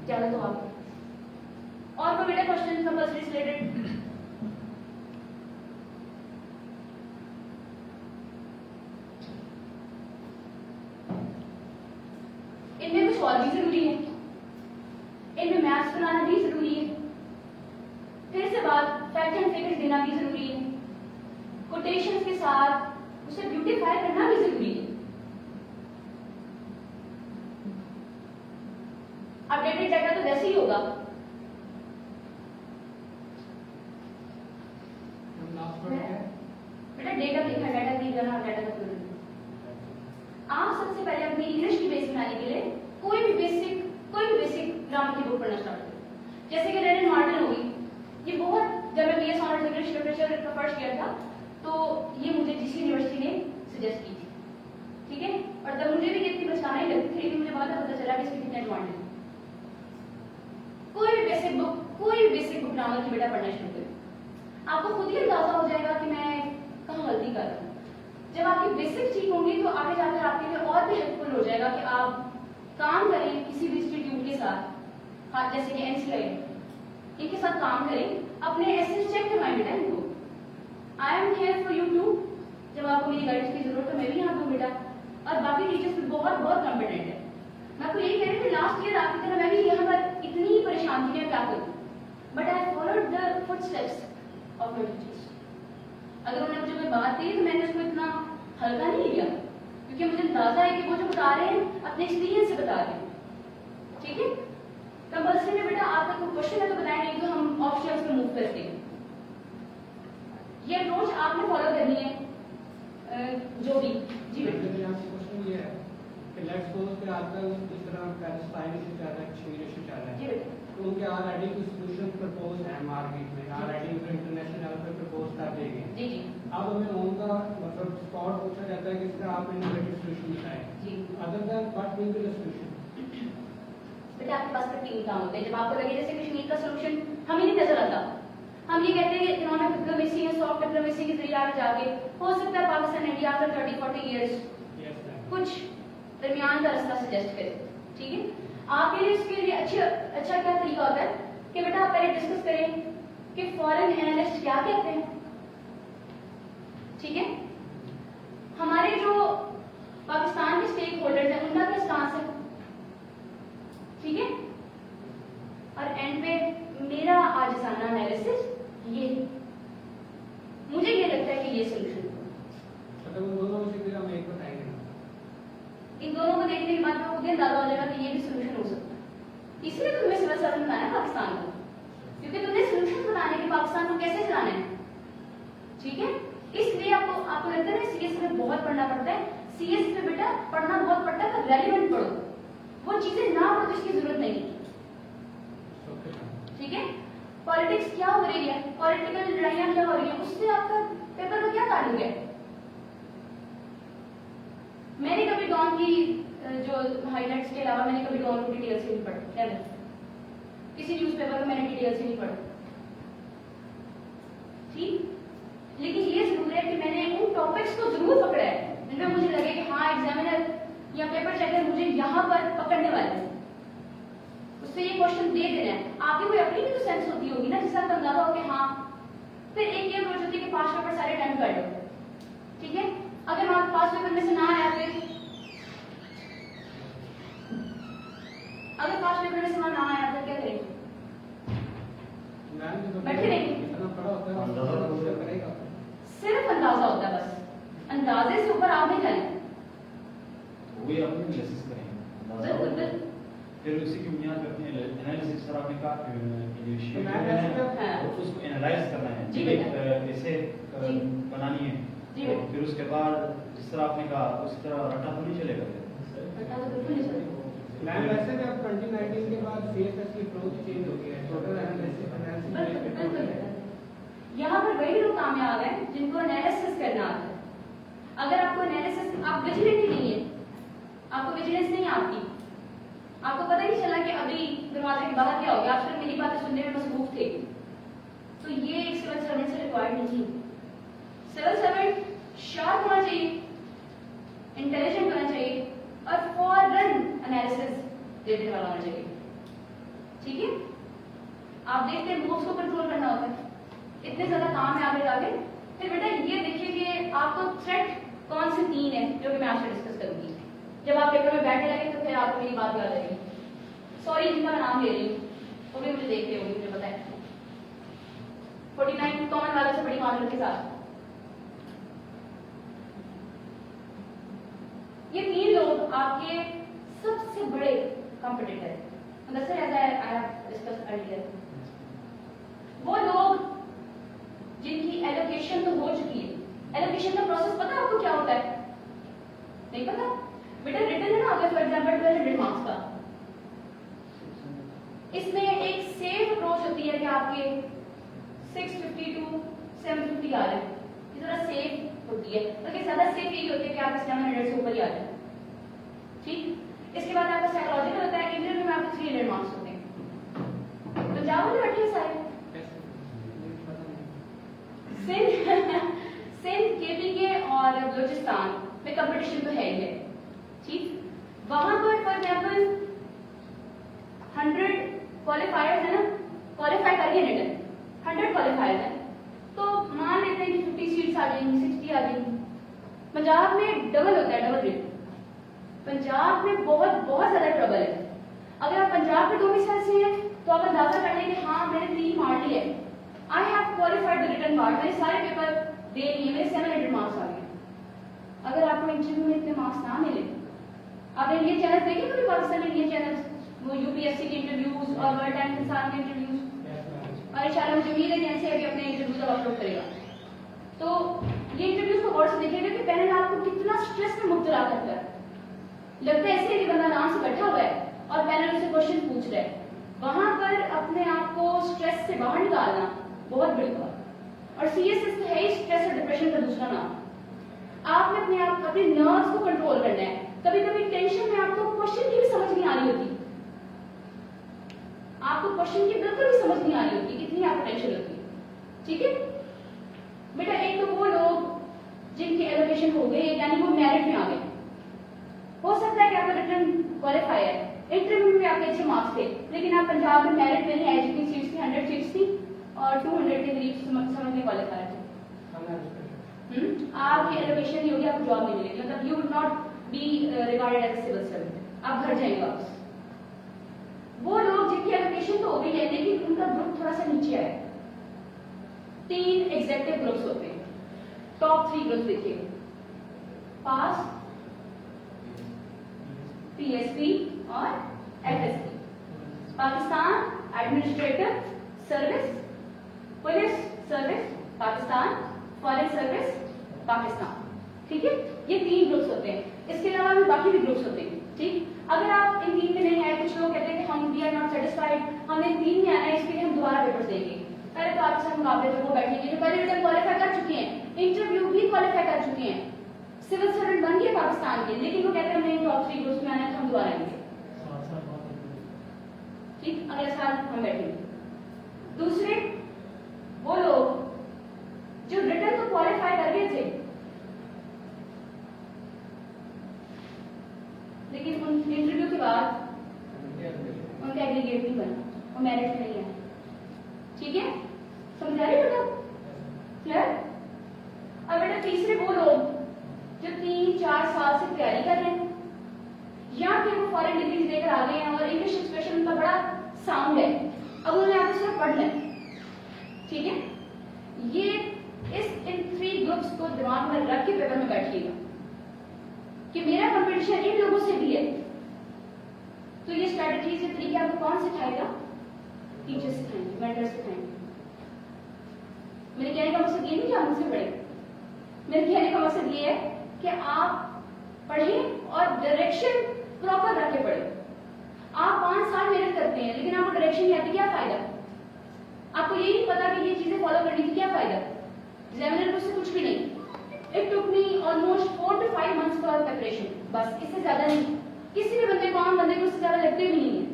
ज्यादा तो आप और कोई बेटा क्वेश्चन कंपल्सरी से रिलेटेड? इनमें कुछ और भी जरूरी है, इनमें मैथ्स बनाना भी जरूरी है, फिर से बात फैक्ट एंड फिगर्स देना भी जरूरी है, कोटेशंस के साथ उसे ब्यूटीफाई करना भी जरूरी है। अपडेटेड डाटा तो वैसे ही होगा। बेटा डेटा लिखा, डाटा नहीं जाना, डाटा का पूरा। आप सबसे पहले अपनी इंग्लिश की बेस बनाने के लिए कोई भी बेसिक ग्रामर की बुक पढ़ना स्टार्ट करें। जैसे कि रेड एंड मार्टिन होगी, ये बहुत, जब मैं बीएस ऑनर्स इंग्लिश लिटरेचर का फर्स्ट किया था तो ये मुझे जिस यूनिवर्सिटी ने सजेस्ट की थी, ठीक है, और तब मुझे भी कितनी बचकाना ही लगती थी, लेकिन मुझे बाद में पता चला कि इसकी कितने एडवांटेज। कोई भी बेसिक बुक ग्रामर की बेटा पढ़ना शुरू करें, आपको खुद ही अंदाजा हो जाएगा कि मैं कहाँ गलती कर रहा हूँ। जब आपकी बेसिक ठीक होंगी तो आगे जाकर आपके लिए और भी हेल्पफुल हो जाएगा कि आप काम करें किसी भी इंस्टीट्यूट के साथ, हाँ जैसे कि एनसीआई, इनके साथ काम करें, अपने एसेस चेक करवाएं बेटा इनको। I am here for you too, जब आपको मेरी गाइडेंस की जरूरत है मैं भी यहाँ हूँ बेटा, और बाकी टीचर्स भी बहुत कॉम्पिटेंट है। मैं आपको यही कह रही थी, लास्ट ईयर आपकी तरह मैं भी यहाँ पर इतनी परेशान थी, मैं क्या करूँ, but I followed the footsteps of my teachers. अगर उन्होंने मुझे कोई बात दी तो मैंने उसको इतना हल्का नहीं लिया, क्योंकि मुझे अंदाजा है कि वो जो बता रहे हैं अपने एक्सपीरियंस से बता रहे हैं, ठीक है। कंपल्सरी में बेटा आपका कोई क्वेश्चन है तो बताएं, नहीं तो हम ऑप्शंस पे मूव करते हैं। ये अप्रोच आपने फॉलो करनी है, जो भी जी बेटा। क्वेश्चन ये है कि लेट्स सपोज कि आजकल जिस तरह पैलेस्टाइन से चल रहा है, कश्मीर से चल रहा जी है, बेटा। तो उनके ऑलरेडी कुछ सॉल्यूशन प्रपोज है मार्केट में, ऑलरेडी इंटरनेशनल लेवल पे प्रपोज कर दिए गए। जी जी अब हमें उनका मतलब स्पॉट पूछा जाता है कि इस तरह आप इनोवेटिव सॉल्यूशन बताएं, जी other than what will be the solution. बेटा आपके पास फिर 3 काम होते हैं। जब आपको लगे जैसे कश्मीर का सॉल्यूशन हमें नहीं नजर आता, हम ये कहते हैं कि इकोनॉमिक डिप्लोमेसी या सॉफ्ट डिप्लोमेसी के जरिए आगे जाके हो सकता है पाकिस्तान इंडिया आफ्टर 30-40 इयर्स कुछ दरमियान का रास्ता सजेस्ट करे, ठीक है। आपके लिए इसके लिए अच्छा क्या तरीका होता है कि बेटा आप पहले डिस्कस करें कि फॉरेन एनालिस्ट क्या कहते हैं, ठीक है। हमारे जो पाकिस्तान के स्टेक होल्डर्स हैं उनका क्या स्टांस है, ठीक है। और एंड पे मेरा आज साना एनालिसिस ये, मुझे ये लगता है कि ये सोल्यूशन, मतलब उन दोनों में से फिर हम एक बताएंगे। इन दोनों को देखने के बाद आपको खुद ही अंदाजा हो जाएगा कि ये भी सोल्यूशन हो सकता है। इसलिए तो तुम्हें सिविल सर्वन बनाना है पाकिस्तान को, क्योंकि तुमने सोल्यूशन बताने के पाकिस्तान को कैसे चलाना है, ठीक है। इसलिए आपको लगता है सीएस में बहुत पढ़ना पड़ता है। सीएस में बेटा पढ़ना बहुत पड़ता है, पर रेलिवेंट पढ़ो, वो चीजें ना पढ़ो जिसकी जरूरत नहीं, ठीक है। पॉलिटिक्स क्या हो रही है, पॉलिटिकल लड़ाइयां क्या हो रही है, उससे आपका पेपर का क्या ताल्लुक है। मैंने कभी डॉन की जो हाइलाइट्स के अलावा मैंने कभी डॉन को डिटेल से नहीं पढ़ा, किसी न्यूज़पेपर में मैंने डिटेल से नहीं पढ़ा, ठीक। लेकिन ये जरूर है कि मैंने उन टॉपिक्स को जरूर पकड़ा है जिनमें मुझे लगे कि हाँ एग्जामिनर या पेपर चेकर मुझे यहाँ पर पकड़ने वाले हैं, उससे ये क्वेश्चन दे देना है। आपकी कोई अपनी भी तो सेंस होती होगी ना, जिससे आपको अंदाजा हो कि हाँ। फिर एक ये अप्रोच होती है कि 5 पेपर सारे अटेम्प्ट कर लो, ठीक है। अगर आप 5 पेपर में से ना आया, अगर 5 पेपर में से ना आया तो क्या करेंगे, बैठे रहेंगे। सिर्फ अंदाजा होता है, बस अंदाजे से ऊपर आप नहीं जाए, वही अपनी एनालिसिस करेंगे, फिर उसी की बुनियाद पर अपनी एनालिसिस सर आपने कहा कि उसको एनालाइज करना है, ऐसे बनानी है, तो फिर उसके बाद जिस तरह आपने कहा उस तरह रट्टा तो नहीं चलेगा। मैम वैसे भी अब 2019 के बाद सीएसएस की अप्रोच चेंज हो गई है, टोटल एनालिसिस। यहाँ पर वही लोग कामयाब हैं जिनको एनालिसिस करना आता है। अगर आपको एनालिसिस, आप विजिलेंट ही नहीं है, आपको विजिलेंस नहीं आती, आपको पता नहीं चला कि अभी मुआवजे के बाहर क्या हो गया, आप सिर्फ मेरी बातें सुनने में मसरूफ थे। तो ये एक सिविल सर्वेंट से रिक्वायर्ड नहीं है। सिविल सर्वेंट शार्प होना चाहिए, इंटेलिजेंट होना चाहिए और फॉरन एनालिसिस देने वाला होना चाहिए। ठीक है, आप देखते हैं मूव्स को कंट्रोल करना होता है, इतने ज्यादा काम है आगे जाके। फिर बेटा ये देखिए कि आपको थ्रेट कौन से 3 है जो कि मैं आपसे डिस्कस करूंगी। जब आप पेपर में बैठने लगे तो फिर आपको मेरी बात याद आएगी। सॉरी जिनका मैं नाम ले रही हूँ वो भी मुझे देख रहे होंगे, मुझे पता है। 49 कॉमन वालों से बड़ी मार्जिन के साथ ये 3 लोग आपके सबसे बड़े कॉम्पिटिटर हैं। वो लोग जिनकी एलोकेशन तो हो चुकी है। एलोकेशन का प्रोसेस पता है आपको क्या होता है? नहीं पता? बेटा रिटर्न है ना, अगर फॉर एग्जांपल 1200 मार्क्स का, इसमें एक सेफ अप्रोच होती है कि आपके 650 टू 750 आ रहे हैं, ये थोड़ा सेफ होती है। बल्कि ज्यादा सेफ यही होती है कि आपके 700 से ऊपर ही आ जाए। ठीक, इसके बाद आपका साइकोलॉजिकल होता है, इंटरव्यू में आपके 300 मार्क्स होते हैं। तो जाओ ना बैठिए सारे सिंध केपीके और बलूचिस्तान में कंपटीशन तो है ही है। ठीक, वहां पर फॉर एग्जाम्पल 100 क्वालिफायर्स है ना, क्वालिफाई करिए रिटर्न 100 क्वालिफायर्स है, तो मान लेते हैं कि 50 सीट्स आ जाएंगी, 60 आ जाएंगी। पंजाब में डबल होता है, डबल रेट। पंजाब में बहुत ज्यादा ट्रबल है। अगर आप पंजाब के डोमिसाइल से हैं तो आप अंदाजा कर लें कि हाँ मैंने 3 मार ली है, I have qualified the return part, मैंने सारे पेपर दे लिए, मेरे 700 मार्क्स आ गए। अगर आपको इंटरव्यू में इतने मार्क्स ना मिले, आपने इंडियन चैनल देखे कभी पाकिस्तान में इंडियन चैनल, वो यूपीएससी के इंटरव्यूज और वर्ल्ड टाइम किसान के इंटरव्यूज, और इंशाल्लाह मुझे उम्मीद है कि ऐसे अभी अपने इंटरव्यूज अपलोड करेगा। तो ये इंटरव्यूज को गौर से देखिएगा कि पैनल आपको कितना स्ट्रेस में मुब्तला करता है। लगता है ऐसे कि बंदा आराम से बैठा हुआ है और पैनल उससे क्वेश्चन पूछ रहा है। वहां पर अपने आप को स्ट्रेस से बाहर निकालना बहुत बड़ी बात। और सीएसएस तो है ही स्ट्रेस और डिप्रेशन का दूसरा नाम। आपने अपने नर्व्स को कंट्रोल करना है। कभी कभी टेंशन में आपको क्वेश्चन की भी समझ नहीं आ रही होती, आपको क्वेश्चन की बिल्कुल भी समझ नहीं आ रही होती, कितनी आपको टेंशन होती है। ठीक है बेटा, एक तो वो लोग जिनकी एलोकेशन हो गई यानी वो मेरिट में आ गए, हो सकता है कि आपका रिटर्न क्वालिफाई है, इंटरव्यू में आपके अच्छे मार्क्स थे, लेकिन आप पंजाब में मेरिट में नहीं आए, जितनी सीट्स थी 100 सीट्स थी और 200 के करीब समझ में क्वालिफाई थे। आपकी एलोकेशन नहीं होगी, आपको जॉब नहीं मिलेगी, मतलब you would not be regarded as civil servant, आप घर जाएंगे वापस। वो लोग जिनकी एलोकेशन तो हो गई है लेकिन उनका ग्रुप थोड़ा सा नीचे आया। 3 एग्जेक्टिव ग्रुप्स होते हैं, टॉप 3 ग्रुप्स देखिए, पास, पीएसपी और FSP, Pakistan administrative service, police service Pakistan, foreign service Pakistan. ठीक है, ये 3 ग्रुप्स होते हैं। इसके अलावा भी बाकी भी ग्रुप्स होते हैं। ठीक, अगर आप इन 3 में नहीं आए, कुछ लोग कहते हैं कि हम वी आर नॉट सेटिस्फाइड, हमने 3 में आना है, इसके लिए हम दोबारा पेपर्स देंगे। पहले तो आपसे मुकाबले में वो बैठेंगे जो पहले रिटर्न क्वालिफाई कर चुके हैं, इंटरव्यू भी क्वालिफाई कर चुके हैं, सिविल सर्वेंट बन गए पाकिस्तान के, लेकिन वो कहते हैं हमें टॉप 3 ग्रुप्स में आना है तो हम दोबारा आएंगे। ठीक, अगले साल हम बैठेंगे। दूसरे वो लोग जो रिटर्न तो क्वालिफाई कर गए थे लेकिन उन इंटरव्यू के बाद उनका एग्रीगेट नहीं बना, वो मेरिट में नहीं आया। ठीक है, समझा रहे बेटा? क्लियर? अब बेटा तीसरे वो लोग जो 3-4 साल से तैयारी कर रहे हैं या फिर वो फॉरेन डिग्रीज लेकर आ गए हैं और इंग्लिश एक्सप्रेशन उनका बड़ा साउंड है, अब उन्होंने आपको सिर्फ पढ़ना है। ठीक है, ये इन 3 ग्रुप्स को दिमाग में रख के पेपर में बैठिएगा कि मेरा कंपटीशन इन लोगों से भी है। तो ये स्ट्रेटजी से तरीके आपको कौन सिखाएगा? टीचर सिखाएंगे, मेंटर सिखाएंगे। मेरे कहने का मकसद ये नहीं कि आप मुझसे पढ़ें, मेरे कहने का मकसद ये है कि आप पढ़ें और डायरेक्शन प्रॉपर रख के पढ़ें। आप 5 साल मेहनत करते हैं लेकिन आपको डायरेक्शन नहीं आती, क्या फायदा? आपको ये नहीं पता कि ये चीजें फॉलो करने की क्या फायदा? एग्जामिनर मुझसे कुछ भी नहीं, it took me almost 4 to 5 months for preparation, बस इससे ज्यादा नहीं। किसी भी बंदे को, आम बंदे को उससे ज्यादा लगते भी नहीं है।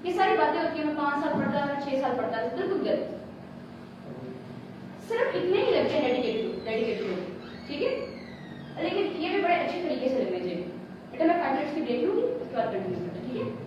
ये सारी बातें होती कि मैं 5 साल पढ़ता था 6 साल पढ़ता था, बिल्कुल गलत। सिर्फ इतने ही लगते हैं डेडिकेटेड, ठीक है, लेकिन ये भी बड़े अच्छे तरीके से लगने चाहिए। बेटा मैं 5 मिनट्स की ब्रेक लूंगी, उसके बाद कंटिन्यू करते हैं, ठीक है।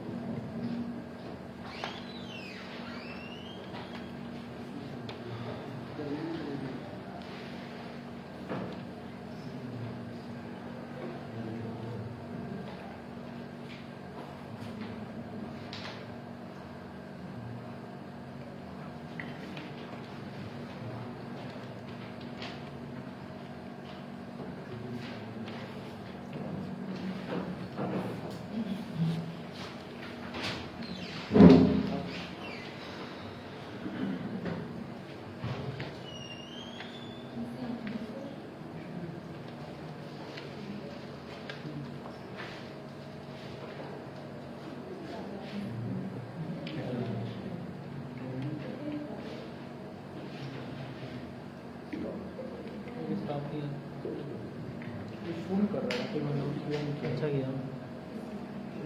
फोन कर रहा है तो मैंने उसको अच्छा किया।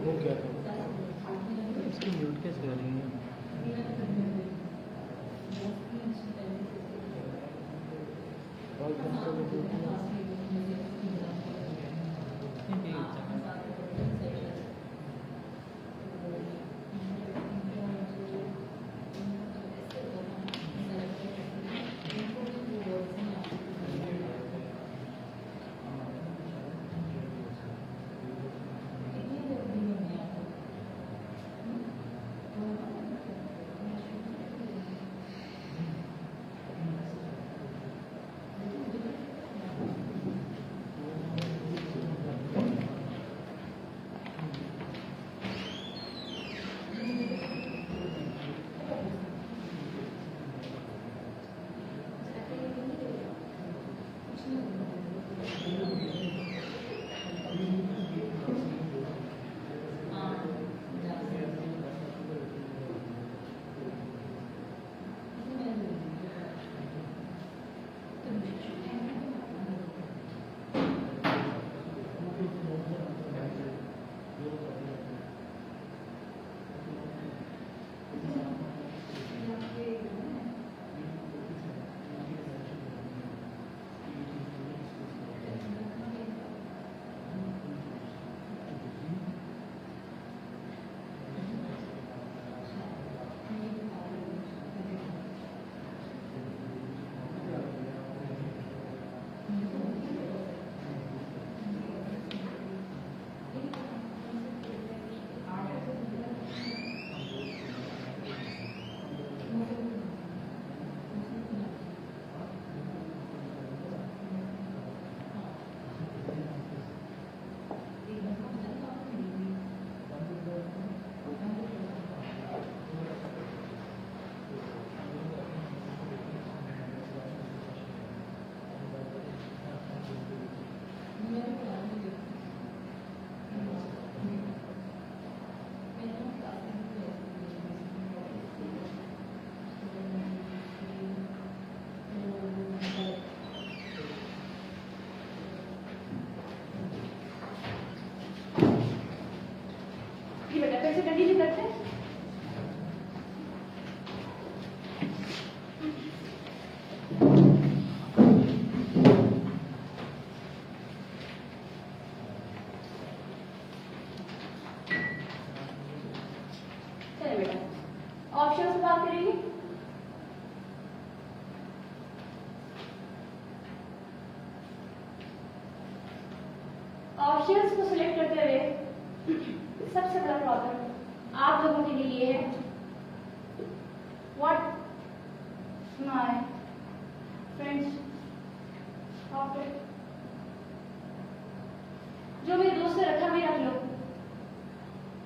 वो क्या था इसको म्यूट कैसे करेंगे? कॉल कंटिन्यू करते हैं। चलिए बेटा ऑप्शन से बात करेंगे। ऑप्शंस को सिलेक्ट करते हुए सबसे बड़ा प्रॉब्लम आप लोगों के लिए ये है, व्हाट माय फ्रेंड्स ऑप्ट, जो मेरे दोस्त ने रखा वही रख लो,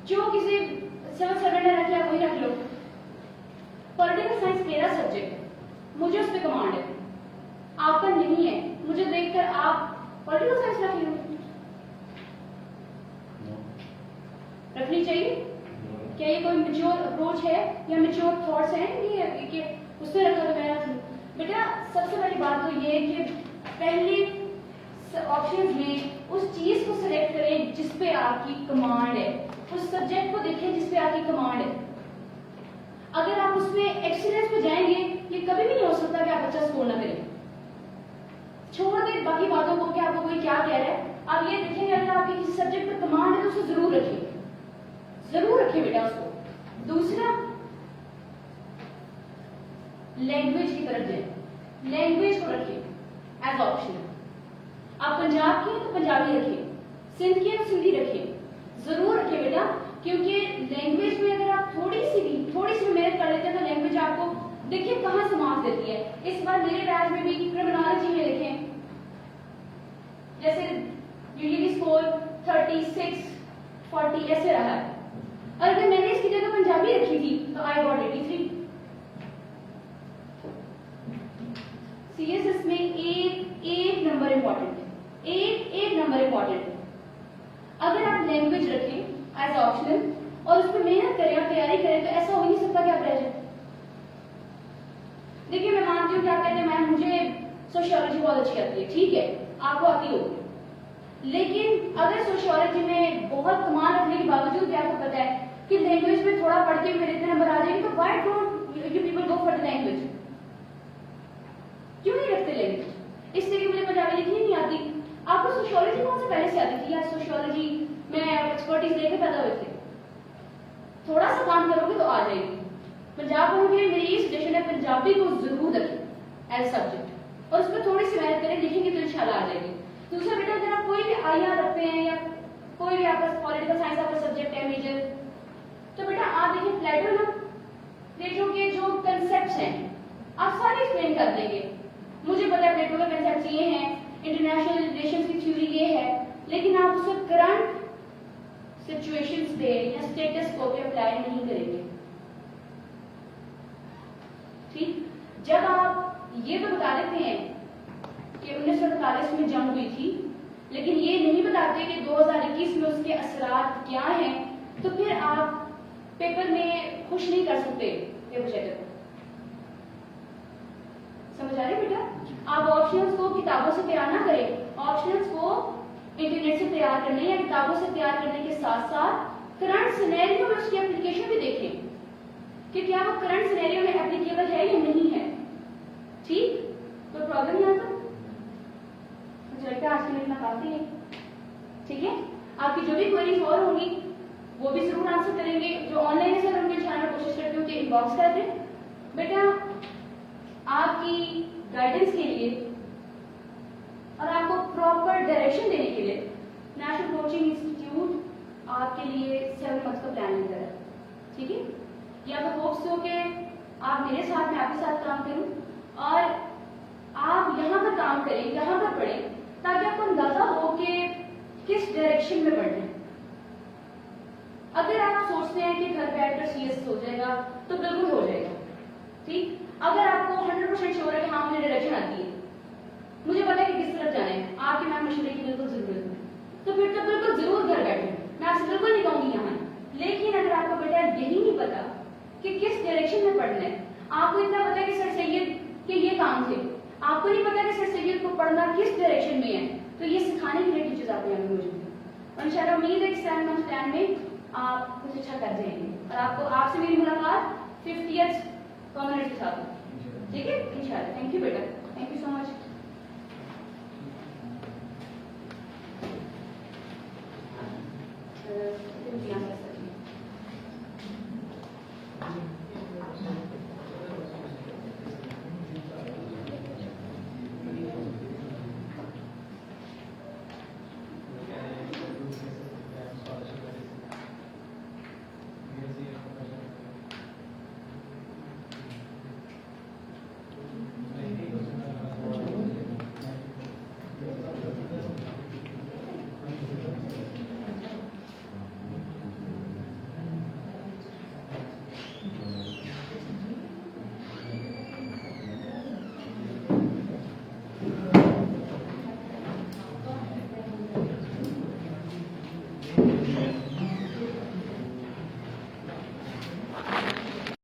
जो किसी सिविल सर्वेंट ने रख लिया वही रख लो। पॉलिटिकल साइंस मेरा सब्जेक्ट है, मुझे उस पर कमांड है, आपका नहीं है। मुझे देखकर आप पॉलिटिकल साइंस रख लो, रखनी चाहिए क्या? ये कोई मैच्योर अप्रोच है या मैच्योर थॉट्स हैं? नहीं है कि उसने रखा तो मैं रख लूं। बेटा सबसे बड़ी बात तो ये है कि पहले ऑप्शंस में उस चीज को सिलेक्ट करें जिस पे आपकी कमांड है, उस सब्जेक्ट को देखें जिस पे आपकी कमांड है। अच्छा स्कोर ना करें। छोड़ दे बाकी बातों को कि आपको कोई क्या कह रहा है। आप ये देखेंगे अगर आपके किसी सब्जेक्ट पर कमांड है तो उसे जरूर रखिए बेटा उसको। दूसरा, लैंग्वेज की तरफ जाए, लैंग्वेज को रखिए एज ऑप्शनल। आप पंजाब के हैं तो पंजाबी रखिए, सिंध के हैं तो सिंधी रखिए, जरूर रखिए बेटा, क्योंकि लैंग्वेज में अगर आप थोड़ी सी भी मेहनत कर लेते हैं तो लैंग्वेज आपको देखिए कहां से मार्क्स देती है। इस बार मेरे बैच में भी क्रिमिनोलॉजी में लिखें, जैसे यूजुअली स्कोर 36, 40 ऐसे रहा है, और अगर मैंने इसकी जगह पंजाबी रखी थी तो आई गॉट 83। सीएसएस में एक नंबर इंपॉर्टेंट है, एक नंबर इंपॉर्टेंट है। अगर आप लैंग्वेज रखें एज ऑप्शनल और उस पर मेहनत करें और तैयारी करें तो ऐसा हो नहीं सकता कि आप रह जाए। देखिए मैं मानती हूँ कि आप कहते हैं मैम मुझे सोशियोलॉजी बहुत अच्छी आती है, ठीक है आपको आती होगी, लेकिन अगर सोशियोलॉजी में बहुत कमाल रखने के बावजूद भी आपको पता है कि लैंग्वेज में थोड़ा पढ़ के मेरे इतने नंबर आ जाएंगे, तो why don't you people go for the language? क्यों नहीं रखते लैंग्वेज? इसलिए कि मुझे पंजाबी लिखनी नहीं आती। आपको सोशियोलॉजी कौन से पहले से आती थी? या सोशियोलॉजी में एक्सपर्टीज लेके पैदा हुए थे? थोड़ा सा काम करोगे तो आ जाएगी। पंजाब बोर्ड में मेरी ये सजेशन है, पंजाबी को जरूर रखें एज सब्जेक्ट और उस पर थोड़ी सी मेहनत करें, लिखेंगे तो इंशाल्लाह आ जाएगी। दूसरा बेटा, अगर आप कोई भी आईआर रखते हैं या कोई भी आपका पॉलिटिकल साइंस आपका सब्जेक्ट है मेजर, तो बेटा आप देखिए प्लेटो के जो कंसेप्ट हैं आप सारे एक्सप्लेन कर देंगे। मुझे पता है प्लेटो के कंसेप्ट ये हैं, इंटरनेशनल रिलेशंस की थ्योरी ये है, लेकिन आप उसे करंट सिचुएशंस पे या स्टेटस को पे अप्लाई नहीं करेंगे। ठीक, जब आप ये तो बता देते हैं कि 1948 में जंग हुई थी, लेकिन ये नहीं बताते कि 2021 में उसके असरात क्या हैं, तो फिर आप पेपर में खुश नहीं कर सकते पेपर चेकर को। समझ आ रही बेटा? आप ऑप्शंस को किताबों से तैयार ना करें, ऑप्शंस को इंटरनेट से तैयार करने या किताबों से तैयार करने के साथ साथ करंट सिनेरियो में उसकी एप्लीकेशन भी देखें कि क्या वो करंट सिनेरियो में एप्लीकेबल है या नहीं है। ठीक, कोई प्रॉब्लम नहीं आता? मुझे लगता है आज के लिए इतना काफी है। ठीक है, आपकी जो भी क्वेरीज और होंगी वो भी जरूर आंसर करेंगे। जो ऑनलाइन है सर उनके छाने कोशिश करती हूँ कि इनबॉक्स कर दें। बेटा आपकी गाइडेंस के लिए और आपको प्रॉपर डायरेक्शन देने के लिए नेशनल कोचिंग इंस्टीट्यूट आपके लिए 7 मंथ्स का प्लान लेकर है। ठीक है, या तो होप्स हो कि आप मेरे साथ में आपके साथ काम करूं और आप यहाँ पर काम करें, यहाँ पर पढ़ें, ताकि आपको अंदाजा हो कि किस डायरेक्शन में बढ़ना है। अगर आप सोचते हैं कि घर बैठकर सीएस हो जाएगा तो बिल्कुल हो जाएगा। ठीक, अगर आपको 100% श्योर है कि हाँ मुझे डायरेक्शन आती है, मुझे पता है कि किस तरफ जाना है, आपके मैम मशवरे की बिल्कुल जरूरत है, तो फिर तो बिल्कुल जरूर घर बैठे। मैं आपसे बिल्कुल नहीं कहूंगी यहाँ। लेकिन अगर आपको बेटा यही नहीं पता कि किस डायरेक्शन में पढ़ना है, आपको इतना पता है कि सर सैयद के ये काम थे, आपको नहीं पता कि सर सैयद को पढ़ना किस डायरेक्शन में है, तो ये सिखाने के लिए टीचर्स आपके यहाँ पे मौजूद है। और इंशाल्लाह उम्मीद है कि 7 मंथ प्लान में आप कुछ अच्छा कर जाएंगे और आपको आपसे मेरी मुलाकात 50th कॉमनर्स के साथ। ठीक है, इंशाल्लाह। थैंक यू बेटा, थैंक यू सो मच। यहाँ से